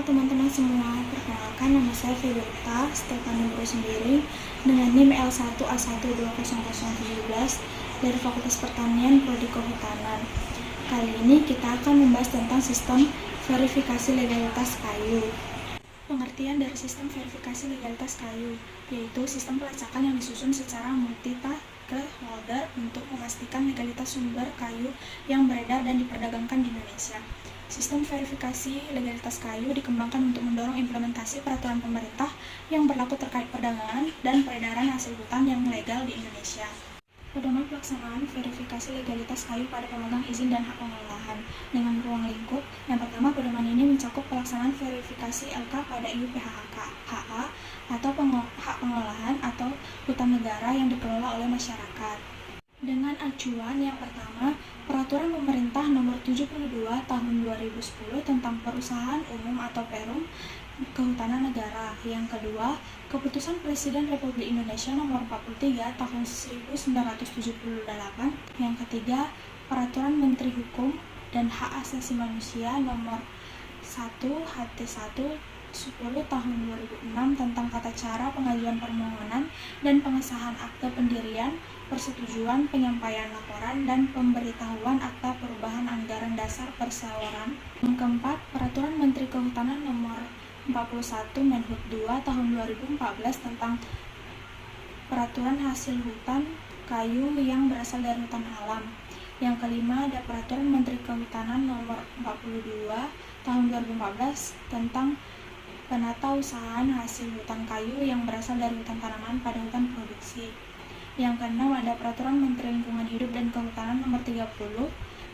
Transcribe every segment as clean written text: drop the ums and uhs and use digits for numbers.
teman-teman semua, perkenalkan nama saya Fidelita Stefani Sendiri dengan NIM L1A1200017 dari Fakultas Pertanian Prodi Kehutanan. Kali ini kita akan membahas tentang sistem verifikasi legalitas kayu. Pengertian dari sistem verifikasi legalitas kayu, yaitu sistem pelacakan yang disusun secara multi-stakeholder untuk memastikan legalitas sumber kayu yang beredar dan diperdagangkan di Indonesia. Sistem verifikasi legalitas kayu dikembangkan untuk mendorong implementasi peraturan pemerintah yang berlaku terkait perdagangan dan peredaran hasil hutan yang legal di Indonesia. Pedoman pelaksanaan verifikasi legalitas kayu pada pemegang izin dan hak pengolahan dengan ruang lingkup. Yang pertama, pedoman ini mencakup pelaksanaan verifikasi LK pada IUPHK HA atau hak pengolahan atau hutan negara yang dikelola oleh masyarakat. Dengan acuan yang pertama, Peraturan Pemerintah Nomor 72 Tahun 2010 tentang Perusahaan Umum atau Perum Kehutanan Negara. Yang kedua, Keputusan Presiden Republik Indonesia Nomor 43 Tahun 1978. Yang ketiga, Peraturan Menteri Hukum dan Hak Asasi Manusia Nomor 1 HT1 10 tahun 2006 tentang tata cara pengajuan permohonan dan pengesahan akte pendirian, persetujuan, penyampaian laporan, dan pemberitahuan akta perubahan anggaran dasar perseroan. Yang keempat, Peraturan Menteri Kehutanan Nomor 41 Menhub 2 tahun 2014 tentang peraturan hasil hutan kayu yang berasal dari hutan alam. Yang kelima, ada Peraturan Menteri Kehutanan Nomor 42 tahun 2014 tentang penatausahaan hasil hutan kayu yang berasal dari hutan tanaman pada hutan produksi. Yang keenam, ada Peraturan Menteri Lingkungan Hidup dan Kehutanan Nomor 30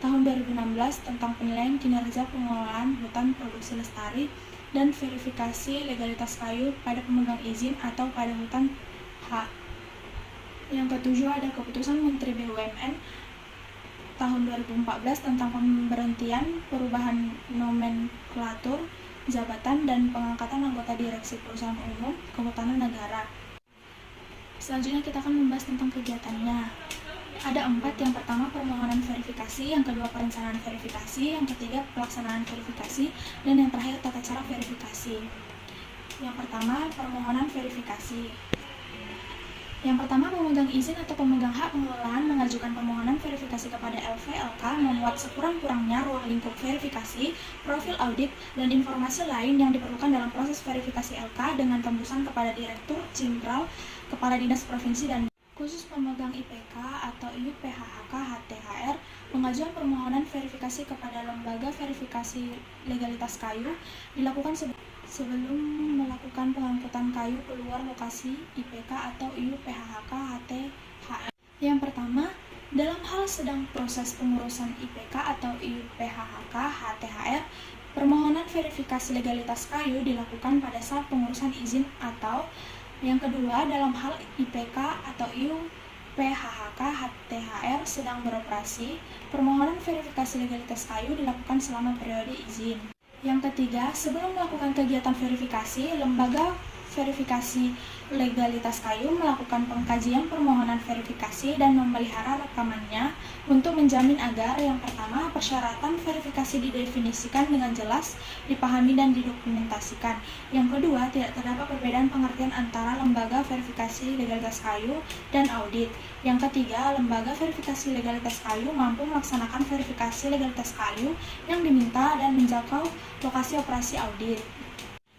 Tahun 2016 tentang penilaian kinerja pengelolaan hutan produksi lestari dan verifikasi legalitas kayu pada pemegang izin atau pada hutan H. Yang ketujuh, ada Keputusan Menteri BUMN Tahun 2014 tentang pemberhentian perubahan nomenklatur jabatan dan pengangkatan anggota direksi perusahaan umum kehutanan negara. Selanjutnya kita akan membahas tentang kegiatannya. Ada 4, yang pertama permohonan verifikasi, yang kedua perencanaan verifikasi, yang ketiga pelaksanaan verifikasi, dan yang terakhir tata cara verifikasi. Yang pertama, permohonan verifikasi. Yang pertama, pemegang izin atau pemegang hak pengelolaan mengajukan permohonan verifikasi kepada LV/LK memuat sekurang-kurangnya ruang lingkup verifikasi, profil audit, dan informasi lain yang diperlukan dalam proses verifikasi LK dengan tembusan kepada Direktur Jenderal Kepala Dinas Provinsi dan khusus pemegang IPK atau IUPHK HTHR. Pengajuan permohonan verifikasi kepada lembaga verifikasi legalitas kayu dilakukan sebelum melakukan pengangkutan kayu keluar lokasi IPK atau IUPHK HTHR. Yang pertama, dalam hal sedang proses pengurusan IPK atau IUPHK HTHR, permohonan verifikasi legalitas kayu dilakukan pada saat pengurusan izin atau yang kedua, dalam hal IPK atau IUPHK HTHR sedang beroperasi, permohonan verifikasi legalitas kayu dilakukan selama periode izin. Yang ketiga, sebelum melakukan kegiatan verifikasi, lembaga verifikasi legalitas kayu melakukan pengkajian permohonan verifikasi dan memelihara rekamannya untuk menjamin agar yang pertama, persyaratan verifikasi didefinisikan dengan jelas, dipahami dan didokumentasikan. Yang kedua, tidak terdapat perbedaan pengertian antara lembaga verifikasi legalitas kayu dan audit. Yang ketiga, lembaga verifikasi legalitas kayu mampu melaksanakan verifikasi legalitas kayu yang diminta dan menjangkau lokasi operasi audit.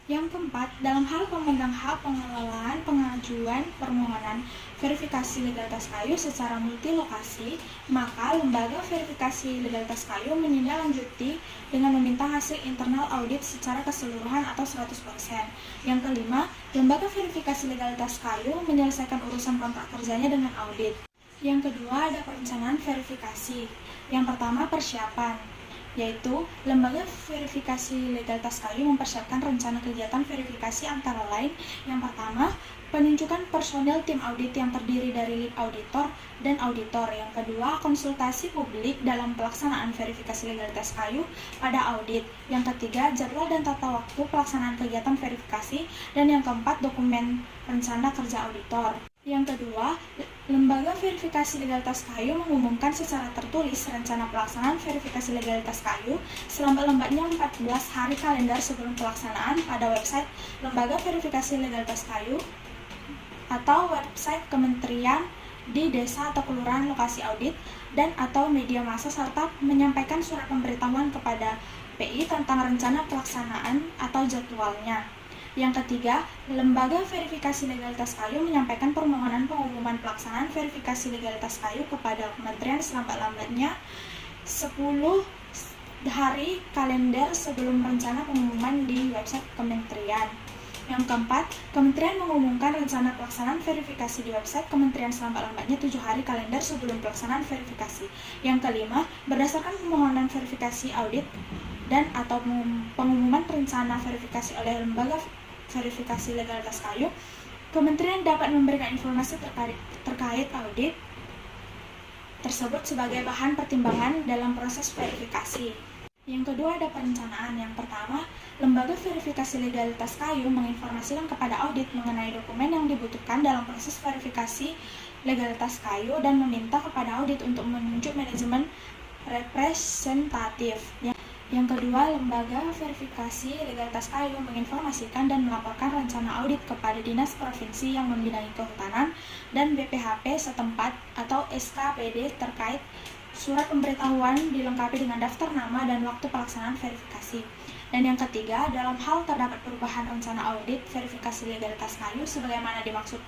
Yang keempat, dalam hal pemegang hak pengelolaan pengajuan permohonan verifikasi legalitas kayu secara multilokasi, maka lembaga verifikasi legalitas kayu menindaklanjuti dengan meminta hasil internal audit secara keseluruhan atau 100%. Yang kelima, lembaga verifikasi legalitas kayu menyelesaikan urusan kontrak kerjanya dengan audit. Yang kedua, ada perencanaan verifikasi. Yang pertama, persiapan, yaitu lembaga verifikasi legalitas kayu mempersiapkan rencana kegiatan verifikasi antara lain yang pertama, penunjukan personil tim audit yang terdiri dari lead auditor dan auditor. Yang kedua, konsultasi publik dalam pelaksanaan verifikasi legalitas kayu pada audit. Yang ketiga, jadwal dan tata waktu pelaksanaan kegiatan verifikasi. Dan yang keempat, dokumen rencana kerja auditor. Yang kedua, Lembaga Verifikasi Legalitas KAYU mengumumkan secara tertulis rencana pelaksanaan verifikasi legalitas KAYU selambat-lambatnya 14 hari kalender sebelum pelaksanaan pada website Lembaga Verifikasi Legalitas KAYU atau website kementerian di desa atau kelurahan lokasi audit dan atau media massa serta menyampaikan surat pemberitahuan kepada PI tentang rencana pelaksanaan atau jadwalnya. Yang ketiga, Lembaga Verifikasi Legalitas KAYU menyampaikan permohonan pengumuman pelaksanaan verifikasi legalitas KAYU kepada Kementerian selambat-lambatnya 10 hari kalender sebelum rencana pengumuman di website Kementerian. Yang keempat, Kementerian mengumumkan rencana pelaksanaan verifikasi di website Kementerian selambat-lambatnya 7 hari kalender sebelum pelaksanaan verifikasi. Yang kelima, berdasarkan permohonan verifikasi audit dan atau pengumuman rencana verifikasi oleh Lembaga Verifikasi Legalitas KAYU, Kementerian dapat memberikan informasi terkait audit tersebut sebagai bahan pertimbangan dalam proses verifikasi. Yang kedua ada perencanaan. Yang pertama, Lembaga Verifikasi Legalitas KAYU menginformasikan kepada audit mengenai dokumen yang dibutuhkan dalam proses verifikasi legalitas KAYU dan meminta kepada audit untuk menunjuk manajemen representatif. Yang kedua, Lembaga Verifikasi Legalitas KAYU menginformasikan dan melaporkan rencana audit kepada Dinas Provinsi yang membidangi Kehutanan dan BPHP setempat atau SKPD terkait surat pemberitahuan dilengkapi dengan daftar nama dan waktu pelaksanaan verifikasi. Dan yang ketiga, dalam hal terdapat perubahan rencana audit verifikasi legalitas KAYU sebagaimana dimaksud,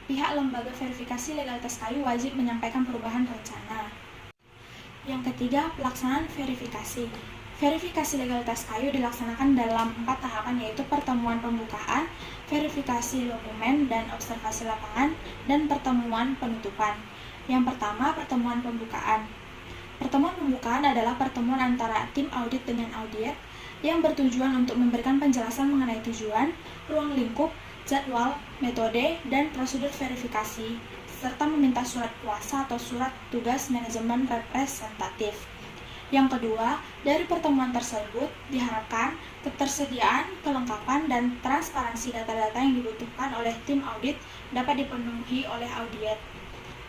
pihak Lembaga Verifikasi Legalitas KAYU wajib menyampaikan perubahan rencana. Yang ketiga, pelaksanaan verifikasi. Verifikasi legalitas KAYU dilaksanakan dalam 4 tahapan, yaitu pertemuan pembukaan, verifikasi dokumen dan observasi lapangan, dan pertemuan penutupan. Yang pertama, pertemuan pembukaan. Pertemuan pembukaan adalah pertemuan antara tim audit dengan audiet yang bertujuan untuk memberikan penjelasan mengenai tujuan, ruang lingkup, jadwal, metode, dan prosedur verifikasi, serta meminta surat kuasa atau surat tugas manajemen representatif. Yang kedua, dari pertemuan tersebut diharapkan ketersediaan, kelengkapan, dan transparansi data-data yang dibutuhkan oleh tim audit dapat dipenuhi oleh audiet.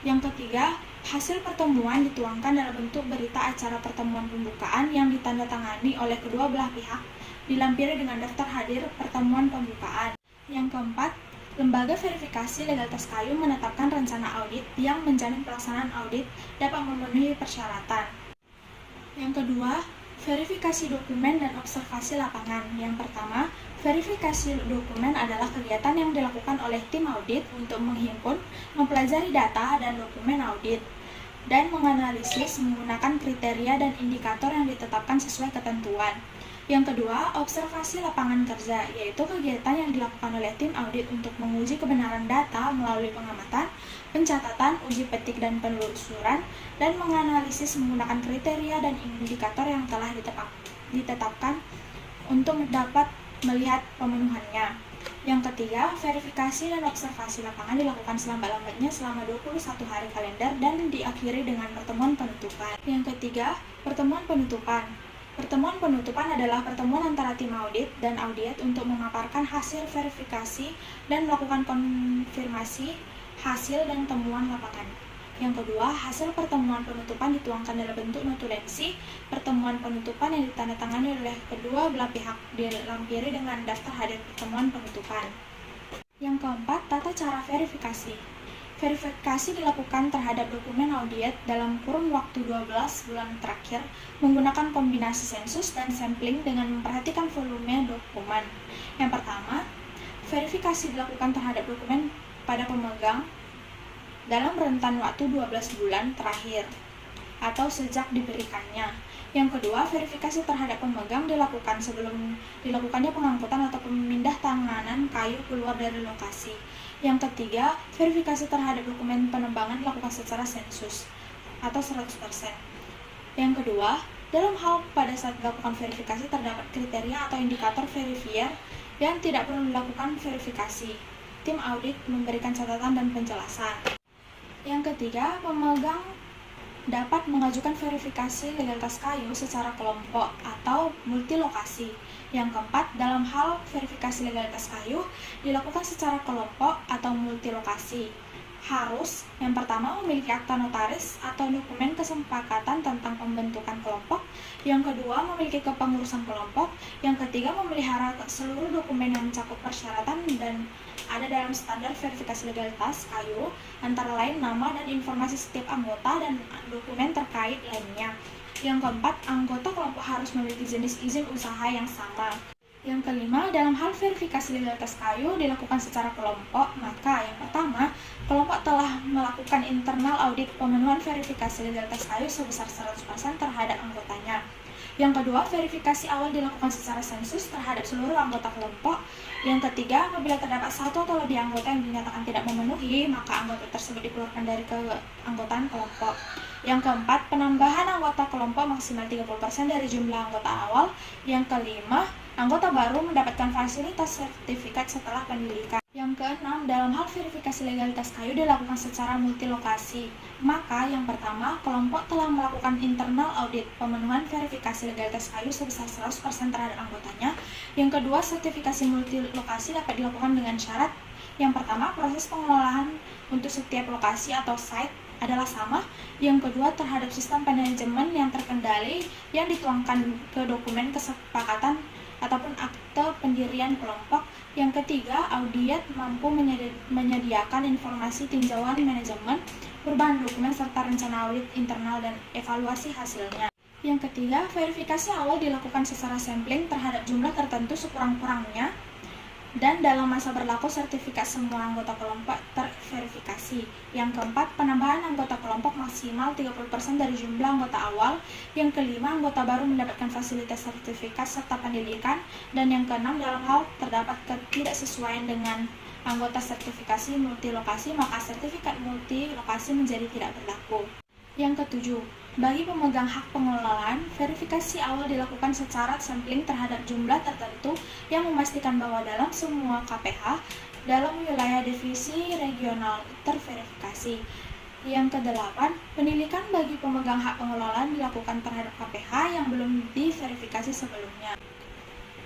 Yang ketiga, hasil pertemuan dituangkan dalam bentuk berita acara pertemuan pembukaan yang ditandatangani oleh kedua belah pihak, dilampiri dengan daftar hadir pertemuan pembukaan. Yang keempat, Lembaga Verifikasi Legalitas KAYU menetapkan rencana audit yang menjamin pelaksanaan audit dapat memenuhi persyaratan. Yang kedua, verifikasi dokumen dan observasi lapangan. Yang pertama, verifikasi dokumen adalah kegiatan yang dilakukan oleh tim audit untuk menghimpun, mempelajari data dan dokumen audit, dan menganalisis menggunakan kriteria dan indikator yang ditetapkan sesuai ketentuan. Yang kedua, observasi lapangan kerja, yaitu kegiatan yang dilakukan oleh tim audit untuk menguji kebenaran data melalui pengamatan, pencatatan, uji petik dan penelusuran, dan menganalisis menggunakan kriteria dan indikator yang telah ditetapkan untuk dapat melihat pemenuhannya. Yang ketiga, verifikasi dan observasi lapangan dilakukan selambat-lambatnya selama 21 hari kalender dan diakhiri dengan pertemuan penutupan. Yang ketiga, pertemuan penutupan. Pertemuan penutupan adalah pertemuan antara tim audit dan audiet untuk memaparkan hasil verifikasi dan melakukan konfirmasi hasil dan temuan lapangan. Yang kedua, hasil pertemuan penutupan dituangkan dalam bentuk notulensi pertemuan penutupan yang ditandatangani oleh kedua belah pihak, dilampiri dengan daftar hadir pertemuan penutupan. Yang keempat, tata cara verifikasi. Verifikasi dilakukan terhadap dokumen audiet dalam kurun waktu 12 bulan terakhir menggunakan kombinasi sensus dan sampling dengan memperhatikan volume dokumen. Yang pertama, verifikasi dilakukan terhadap dokumen pada pemegang dalam rentan waktu 12 bulan terakhir atau sejak diberikannya. Yang kedua, verifikasi terhadap pemegang dilakukan sebelum dilakukannya pengangkutan atau pemindah tanganan kayu keluar dari lokasi. Yang ketiga, verifikasi terhadap dokumen penebangan dilakukan secara sensus atau 100%. Yang kedua, dalam hal pada saat dilakukan verifikasi terdapat kriteria atau indikator verifier yang tidak perlu dilakukan verifikasi. Tim audit memberikan catatan dan penjelasan. Yang ketiga, pemegang dapat mengajukan verifikasi legalitas kayu secara kelompok atau multilokasi. Yang keempat, dalam hal verifikasi legalitas kayu dilakukan secara kelompok atau multilokasi. Harus, yang pertama, memiliki akta notaris atau dokumen kesepakatan tentang pembentukan kelompok. Yang kedua, memiliki kepengurusan kelompok. Yang ketiga, memelihara seluruh dokumen yang mencakup persyaratan dan ada dalam standar verifikasi legalitas kayu, antara lain nama dan informasi setiap anggota dan dokumen terkait lainnya. Yang keempat, anggota kelompok harus memiliki jenis izin usaha yang sama. Yang kelima, dalam hal verifikasi legalitas kayu dilakukan secara kelompok, maka yang pertama, kelompok telah melakukan internal audit pemenuhan verifikasi legalitas kayu sebesar 100% terhadap anggotanya. Yang kedua, verifikasi awal dilakukan secara sensus terhadap seluruh anggota kelompok. Yang ketiga, apabila terdapat satu atau lebih anggota yang dinyatakan tidak memenuhi, maka anggota tersebut dikeluarkan dari keanggotaan kelompok. Yang keempat, penambahan anggota kelompok maksimal 30% dari jumlah anggota awal. Yang kelima, anggota baru mendapatkan fasilitas sertifikat setelah pendidikan. Yang keenam, dalam hal verifikasi legalitas kayu dilakukan secara multilokasi. Maka yang pertama, kelompok telah melakukan internal audit pemenuhan verifikasi legalitas kayu sebesar 100% terhadap anggotanya. Yang kedua, sertifikasi multilokasi dapat dilakukan dengan syarat. Yang pertama, proses pengelolaan untuk setiap lokasi atau site adalah sama. Yang kedua, terhadap sistem manajemen yang terkendali yang dituangkan ke dokumen kesepakatan ataupun akte pendirian kelompok. Yang ketiga, audit mampu menyediakan informasi tinjauan manajemen, perubahan dokumen serta rencana audit internal dan evaluasi hasilnya. Yang ketiga, verifikasi awal dilakukan secara sampling terhadap jumlah tertentu sekurang-kurangnya dan dalam masa berlaku sertifikat semua anggota kelompok terverifikasi. Yang keempat, penambahan anggota kelompok maksimal 30% dari jumlah anggota awal. Yang kelima, anggota baru mendapatkan fasilitas sertifikat serta pendidikan. Dan yang keenam, dalam hal terdapat ketidaksesuaian dengan anggota sertifikasi multilokasi, maka sertifikat multilokasi menjadi tidak berlaku. Yang ketujuh, bagi pemegang hak pengelolaan, verifikasi awal dilakukan secara sampling terhadap jumlah tertentu yang memastikan bahwa dalam semua KPH dalam wilayah divisi regional terverifikasi. Yang kedelapan, penilikan bagi pemegang hak pengelolaan dilakukan terhadap KPH yang belum diverifikasi sebelumnya.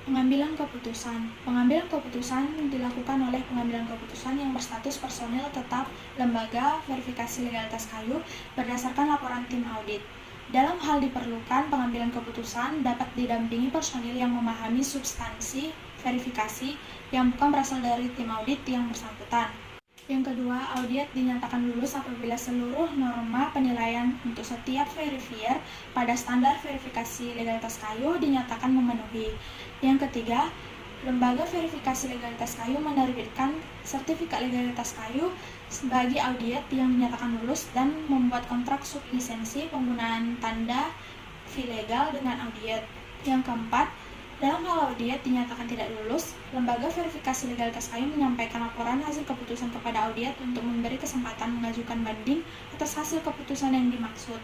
Pengambilan keputusan. Pengambilan keputusan dilakukan oleh pengambilan keputusan yang berstatus personil tetap lembaga verifikasi legalitas kayu berdasarkan laporan tim audit. Dalam hal diperlukan, pengambilan keputusan dapat didampingi personil yang memahami substansi verifikasi yang bukan berasal dari tim audit yang bersangkutan. Yang kedua, audit dinyatakan lulus apabila seluruh norma penilaian untuk setiap verifier pada standar verifikasi legalitas kayu dinyatakan memenuhi. Yang ketiga, lembaga verifikasi legalitas kayu menerbitkan sertifikat legalitas kayu bagi audit yang dinyatakan lulus dan membuat kontrak sublisensi penggunaan tanda fee legal dengan audit. Yang keempat, dalam hal audit dinyatakan tidak lulus, lembaga verifikasi legalitas kayu menyampaikan laporan hasil keputusan kepada audit untuk memberi kesempatan mengajukan banding atas hasil keputusan yang dimaksud.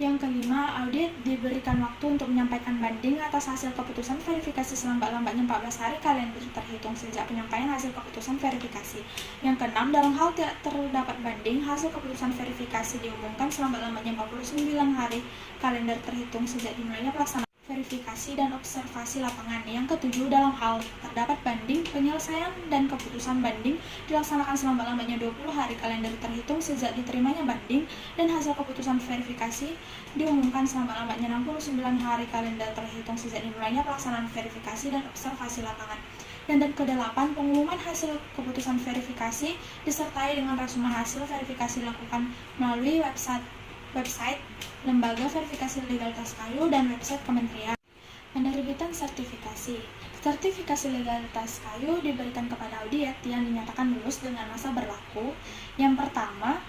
Yang kelima, audit diberikan waktu untuk menyampaikan banding atas hasil keputusan verifikasi selambat-lambatnya 14 hari kalender terhitung sejak penyampaian hasil keputusan verifikasi. Yang keenam, dalam hal tidak terdapat banding, hasil keputusan verifikasi diumumkan selambat-lambatnya 49 hari kalender terhitung sejak dimulainya pelaksanaan verifikasi dan observasi lapangan. Yang ketujuh, dalam hal terdapat banding, penyelesaian dan keputusan banding dilaksanakan selambat-lambatnya 20 hari kalender terhitung sejak diterimanya banding dan hasil keputusan verifikasi diumumkan selambat-lambatnya 69 hari kalender terhitung sejak dimulainya pelaksanaan verifikasi dan observasi lapangan. Dan kedelapan, pengumuman hasil keputusan verifikasi disertai dengan resume hasil verifikasi dilakukan melalui website lembaga verifikasi legalitas kayu dan website kementerian. Penerbitan sertifikasi. Sertifikasi legalitas kayu diberikan kepada audit yang dinyatakan lulus dengan masa berlaku. Yang pertama,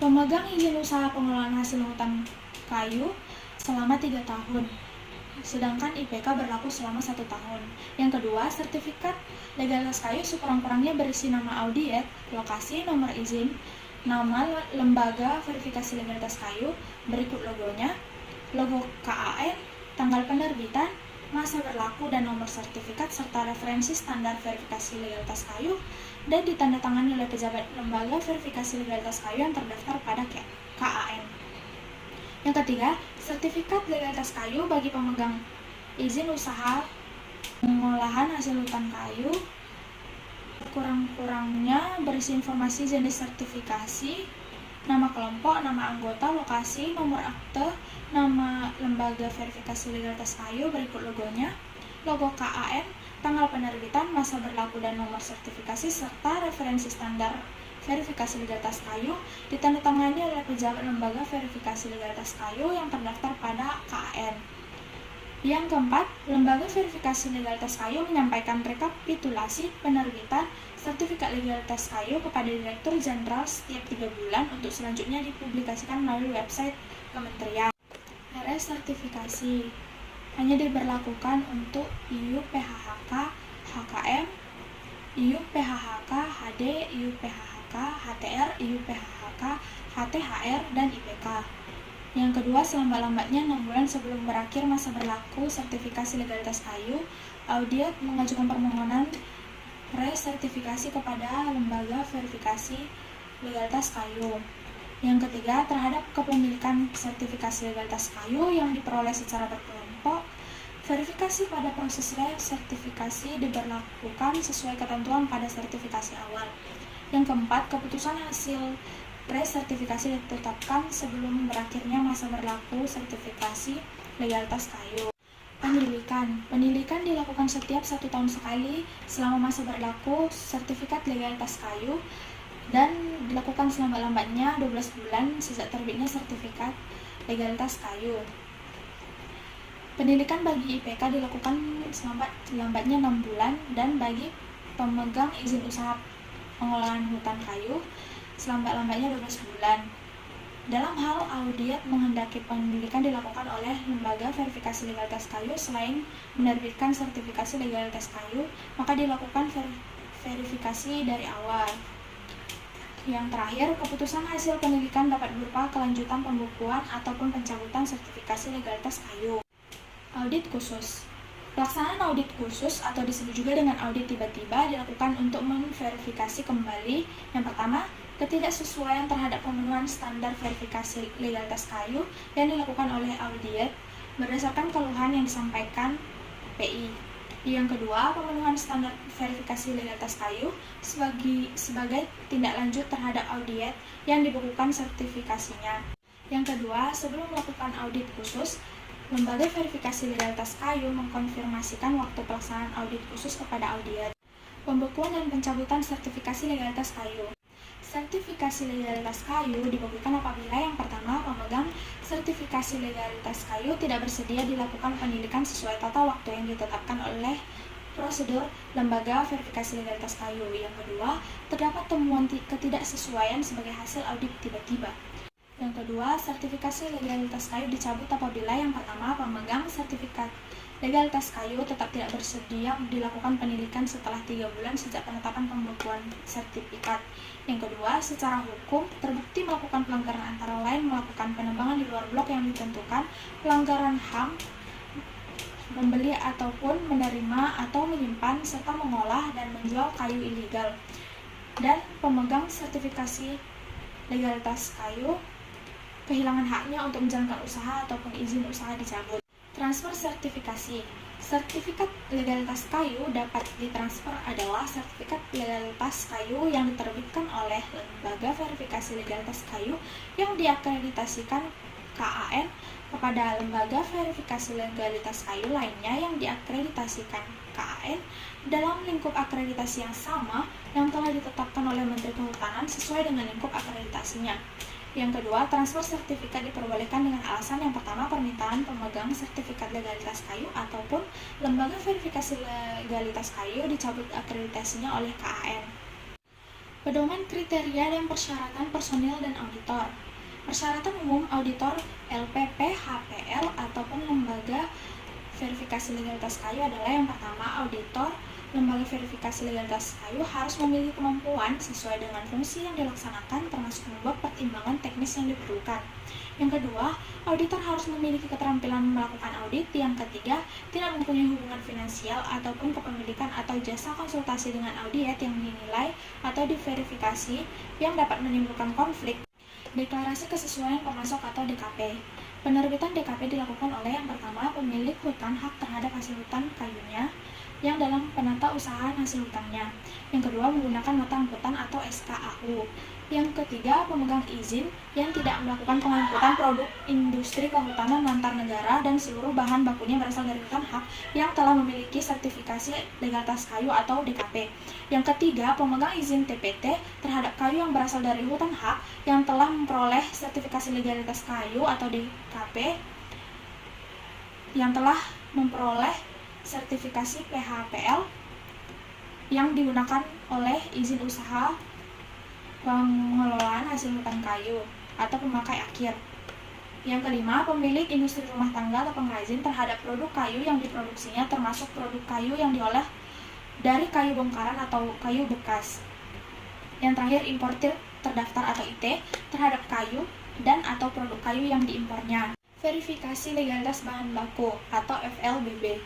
pemegang izin usaha pengelolaan hasil hutan kayu selama 3 tahun, sedangkan IPK berlaku selama 1 tahun. Yang kedua, sertifikat legalitas kayu sekurang-kurangnya berisi nama audit, lokasi, nomor izin, nama lembaga verifikasi legalitas kayu, berikut logonya, logo KAN, tanggal penerbitan, masa berlaku dan nomor sertifikat, serta referensi standar verifikasi legalitas kayu, dan ditandatangani oleh pejabat lembaga verifikasi legalitas kayu yang terdaftar pada KAN. Yang ketiga, sertifikat legalitas kayu bagi pemegang izin usaha pengolahan hasil hutan kayu. Kurang-kurangnya berisi informasi jenis sertifikasi, nama kelompok, nama anggota, lokasi, nomor akte, nama lembaga verifikasi legalitas kayu berikut logonya, logo KAN, tanggal penerbitan, masa berlaku dan nomor sertifikasi, serta referensi standar verifikasi legalitas kayu ditandatangani oleh pejabat lembaga verifikasi legalitas kayu yang terdaftar pada KAN. Yang keempat, lembaga verifikasi legalitas kayu menyampaikan rekapitulasi penerbitan sertifikat legalitas kayu kepada Direktur Jenderal setiap 3 bulan untuk selanjutnya dipublikasikan melalui website Kementerian. Sertifikasi hanya diberlakukan untuk IU-PHHK, HKM, IU-PHHK, HD, IU-PHHK, HTR, IU-PHHK, HTHR, dan IPK. Yang kedua, selambat-lambatnya 6 bulan sebelum berakhir masa berlaku sertifikasi legalitas kayu, audit mengajukan permohonan resertifikasi kepada lembaga verifikasi legalitas kayu. Yang ketiga, terhadap kepemilikan sertifikasi legalitas kayu yang diperoleh secara berkelompok, verifikasi pada proses resertifikasi diberlakukan sesuai ketentuan pada sertifikasi awal. Yang keempat, keputusan hasil resertifikasi ditetapkan sebelum berakhirnya masa berlaku sertifikasi legalitas kayu. Penilikan dilakukan setiap 1 tahun sekali selama masa berlaku sertifikat legalitas kayu dan dilakukan selambat-lambatnya 12 bulan sejak terbitnya sertifikat legalitas kayu. Penilikan bagi IPK dilakukan selambat-lambatnya 6 bulan dan bagi pemegang izin usaha pengolahan hutan kayu selambat-lambatnya 12 bulan. Dalam hal audit menghendaki pendidikan dilakukan oleh lembaga verifikasi legalitas kayu selain menerbitkan sertifikasi legalitas kayu, maka dilakukan verifikasi dari awal. Yang terakhir, keputusan hasil pendidikan dapat berupa kelanjutan pembukuan ataupun pencabutan sertifikasi legalitas kayu. Audit khusus. Pelaksanaan audit khusus atau disebut juga dengan audit tiba-tiba dilakukan untuk memverifikasi kembali yang pertama, ketidaksesuaian terhadap pemenuhan standar verifikasi legalitas kayu yang dilakukan oleh audit berdasarkan keluhan yang disampaikan PI. Yang kedua, pemenuhan standar verifikasi legalitas kayu sebagai tindak lanjut terhadap audit yang dibukukan sertifikasinya. Yang kedua, sebelum melakukan audit khusus, lembaga verifikasi legalitas kayu mengkonfirmasikan waktu pelaksanaan audit khusus kepada audit. Pembekuan dan pencabutan sertifikasi legalitas kayu. Sertifikasi legalitas kayu dibekukan apabila yang pertama, pemegang sertifikasi legalitas kayu tidak bersedia dilakukan pendidikan sesuai tata waktu yang ditetapkan oleh prosedur lembaga verifikasi legalitas kayu. Yang kedua, terdapat temuan ketidaksesuaian sebagai hasil audit tiba-tiba. Yang kedua, sertifikasi legalitas kayu dicabut apabila yang pertama, pemegang sertifikat legalitas kayu tetap tidak bersedia dilakukan pendidikan setelah 3 bulan sejak penetapan pembekuan sertifikat. Yang kedua, secara hukum terbukti melakukan pelanggaran antara lain melakukan penebangan di luar blok yang ditentukan, pelanggaran HAM, membeli ataupun menerima atau menyimpan serta mengolah dan menjual kayu ilegal, dan pemegang sertifikasi legalitas kayu kehilangan haknya untuk menjalankan usaha ataupun izin usaha dicabut. Transfer sertifikasi. Sertifikat legalitas kayu dapat ditransfer adalah sertifikat legalitas kayu yang diterbitkan oleh lembaga verifikasi legalitas kayu yang diakreditasikan KAN kepada lembaga verifikasi legalitas kayu lainnya yang diakreditasikan KAN dalam lingkup akreditasi yang sama yang telah ditetapkan oleh Menteri Kehutanan sesuai dengan lingkup akreditasinya. Yang kedua, transfer sertifikat diperbolehkan dengan alasan yang pertama, permintaan pemegang sertifikat legalitas kayu ataupun lembaga verifikasi legalitas kayu dicabut akreditasinya oleh KAN. Pedoman kriteria dan persyaratan personil dan auditor. Persyaratan umum auditor LPP, HPL ataupun lembaga verifikasi legalitas kayu adalah yang pertama, auditor lembaga verifikasi legalitas kayu harus memiliki kemampuan sesuai dengan fungsi yang dilaksanakan termasuk membuat pertimbangan teknis yang diperlukan. Yang kedua, auditor harus memiliki keterampilan melakukan audit. Yang ketiga, tidak mempunyai hubungan finansial ataupun kepemilikan atau jasa konsultasi dengan audit yang dinilai atau diverifikasi yang dapat menimbulkan konflik. Deklarasi kesesuaian pemasok atau DKP. Penerbitan DKP dilakukan oleh yang pertama, pemilik hutan hak terhadap hasil hutan kayunya yang dalam penata usahaan hasil hutannya. Yang kedua, menggunakan nota angkutan atau SKAU. Yang ketiga, pemegang izin yang tidak melakukan pengangkutan produk industri kehutanan antar negara dan seluruh bahan bakunya berasal dari hutan hak yang telah memiliki sertifikasi legalitas kayu atau DKP. Yang ketiga, pemegang izin TPT terhadap kayu yang berasal dari hutan hak yang telah memperoleh sertifikasi legalitas kayu atau DKP yang telah memperoleh sertifikasi PHPL yang digunakan oleh izin usaha pengelolaan hasil hutan kayu atau pemakai akhir. Yang kelima, pemilik industri rumah tangga atau pengrajin terhadap produk kayu yang diproduksinya termasuk produk kayu yang diolah dari kayu bongkaran atau kayu bekas. Yang terakhir, importir terdaftar atau IT terhadap kayu dan atau produk kayu yang diimpornya. Verifikasi legalitas bahan baku atau FLBB.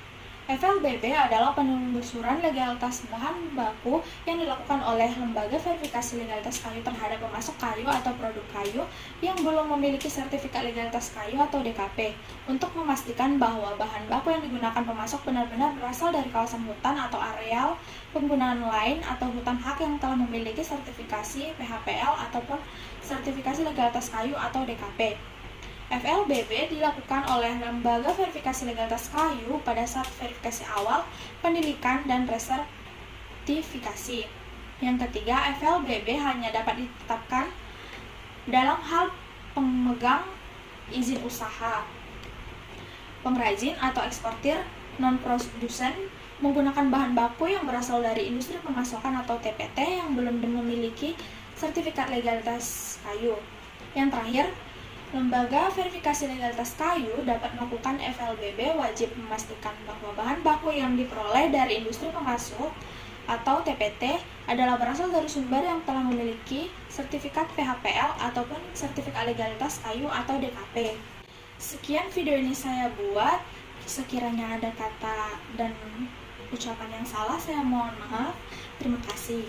FLBB adalah penelusuran legalitas bahan baku yang dilakukan oleh Lembaga Verifikasi Legalitas Kayu terhadap pemasok kayu atau produk kayu yang belum memiliki sertifikat legalitas kayu atau DKP untuk memastikan bahwa bahan baku yang digunakan pemasok benar-benar berasal dari kawasan hutan atau areal penggunaan lain atau hutan hak yang telah memiliki sertifikasi PHPL ataupun sertifikasi legalitas kayu atau DKP. FLBB dilakukan oleh Lembaga Verifikasi Legalitas Kayu pada saat verifikasi awal, pendidikan, dan resertifikasi. Yang ketiga, FLBB hanya dapat ditetapkan dalam hal pemegang izin usaha, pengrajin atau eksportir non-produsen menggunakan bahan baku yang berasal dari industri pemasokan atau TPT yang belum memiliki sertifikat legalitas kayu. Yang terakhir, Lembaga Verifikasi Legalitas Kayu dapat melakukan FLBB wajib memastikan bahwa bahan baku yang diperoleh dari industri pemasok atau TPT adalah berasal dari sumber yang telah memiliki sertifikat PHPL ataupun sertifikat legalitas kayu atau DKP. Sekian video ini saya buat. Sekiranya ada kata dan ucapan yang salah, saya mohon maaf. Terima kasih.